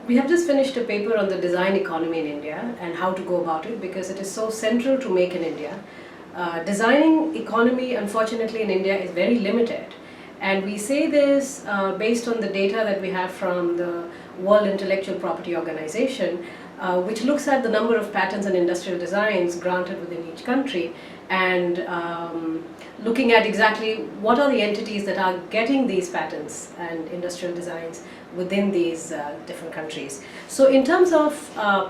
We have just finished a paper on the design economy in India and how to go about it, because it is so central to Make in India. Designing economy, unfortunately, in India is very limited. And we say this based on the data that we have from the World Intellectual Property Organization, which looks at the number of patents and industrial designs granted within each country, and looking at exactly what are the entities that are getting these patents and industrial designs within these different countries. So in terms of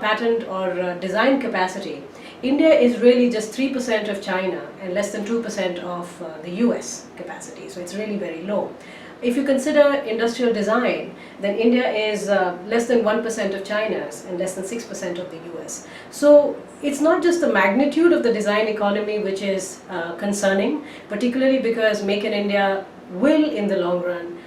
patent or design capacity, India is really just 3% of China and less than 2% of the US capacity. So it's really very low. If you consider industrial design, then India is less than 1% of China's and less than 6% of the US. So it's not just the magnitude of the design economy which is concerning, particularly because Make in India will, in the long run,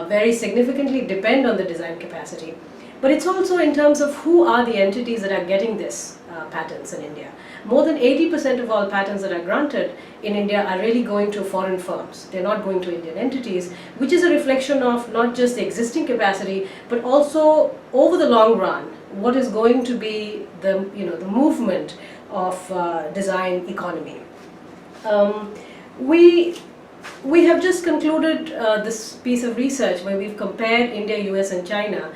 very significantly depend on the design capacity. But it's also in terms of who are the entities that are getting this patents in India. More than 80% of all patents that are granted in India are really going to foreign firms. They're not going to Indian entities, which is a reflection of not just the existing capacity, but also over the long run, what is going to be the movement of design economy. We have just concluded this piece of research where we've compared India, US and China,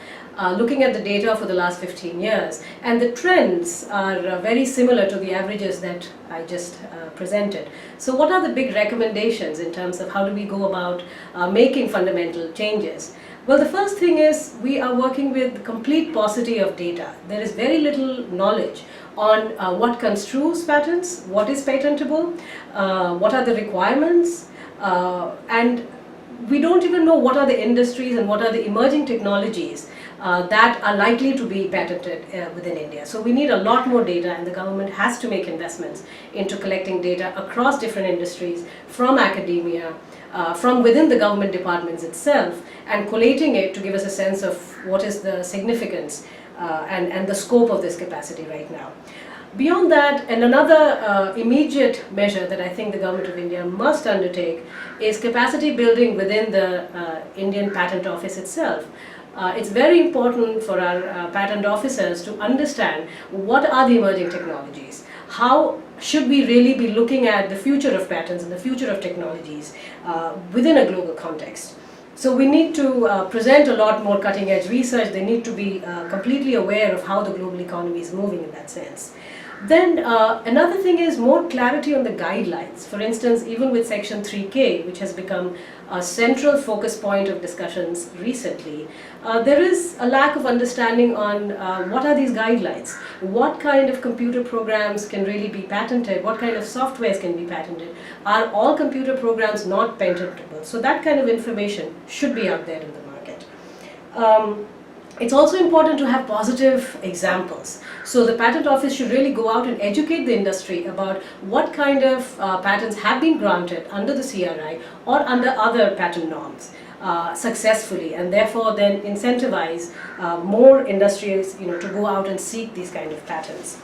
looking at the data for the last 15 years, and the trends are very similar to the averages that I just presented. So what are the big recommendations in terms of how do we go about making fundamental changes? Well, the first thing is we are working with complete paucity of data. There is very little knowledge on what construes patents, what is patentable, what are the requirements, and we don't even know what are the industries and what are the emerging technologies that are likely to be patented within India. So we need a lot more data, and the government has to make investments into collecting data across different industries, from academia, from within the government departments itself, and collating it to give us a sense of what is the significance and the scope of this capacity right now. Beyond that, and another immediate measure that I think the Government of India must undertake is capacity building within the Indian Patent Office itself. It's very important for our patent officers to understand what are the emerging technologies. How should we really be looking at the future of patents and the future of technologies within a global context? So we need to present a lot more cutting edge research. They need to be completely aware of how the global economy is moving in that sense. Then another thing is more clarity on the guidelines. For instance, even with Section 3K, which has become a central focus point of discussions recently, there is a lack of understanding on what are these guidelines, what kind of computer programs can really be patented, what kind of softwares can be patented, are all computer programs not patentable? So that kind of information should be out there in the market. It's also important to have positive examples. So the Patent Office should really go out and educate the industry about what kind of patents have been granted under the CRI or under other patent norms successfully, and therefore then incentivize more industries to go out and seek these kind of patents.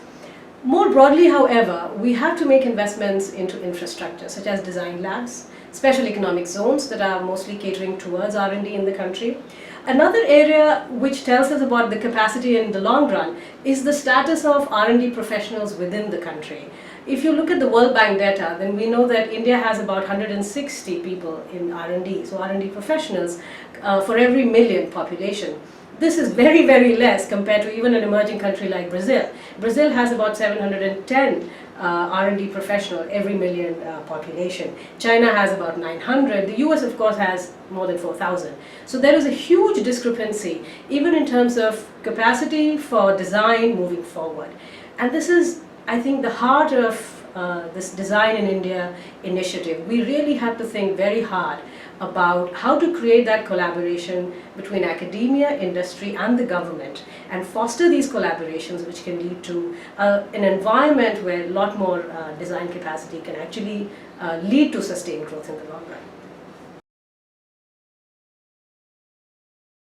More broadly, however, we have to make investments into infrastructure such as design labs, special economic zones that are mostly catering towards R&D in the country. Another area which tells us about the capacity in the long run is the status of R&D professionals within the country. If you look at the World Bank data, then we know that India has about 160 people in R&D, so R&D professionals for every million population. This is very, very less compared to even an emerging country like Brazil. Brazil has about 710 R&D professional every million population. China has about 900. The US, of course, has more than 4,000. So there is a huge discrepancy, even in terms of capacity for design moving forward. And this is, I think, the heart of this Design in India initiative. We really have to think very hard about how to create that collaboration between academia, industry and the government, and foster these collaborations which can lead to an environment where a lot more design capacity can actually lead to sustained growth in the long run.